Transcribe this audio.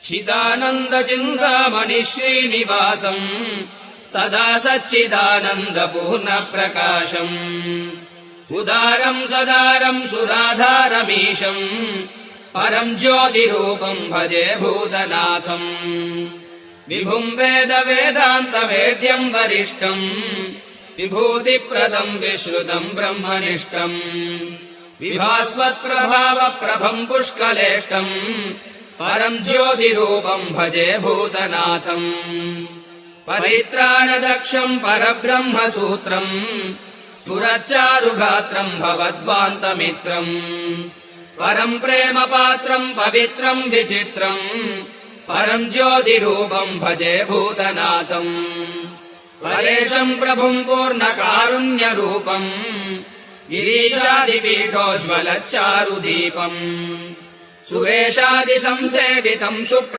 चिदानन्दचिन्तामणि श्रीनिवासम् सदा सच्चिदानन्दपूर्णप्रकाशम् उदारम् सदारम् सुराधारमीशम् परम् ज्योतिरूपम् भजे भूतनाथम् विभुम् वेदान्तवेद्यम् वरिष्ठम् विभूतिप्रदम् विश्रुतम् ब्रह्मनिष्ठम् विभास्वत्प्रभावप्रभम् पुष्कलेष्टम् परम् ज्योतिरूपम् भजे भूतनाथम् परित्राणदक्षम् परब्रह्मसूत्रम् स्फुरच्चारुगात्रम् भवद्वान्तमित्रम् परम् प्रेमपात्रम् पवित्रम् विचित्रम् परम् ज्योतिरूपम् भजे भूतनाथम् परेशम् प्रभुम् पूर्णकारुण्यरूपम् गिरीशादिपीठोज्ज्वलच्चारुदीपम् सुरेशादिसंसेवितम्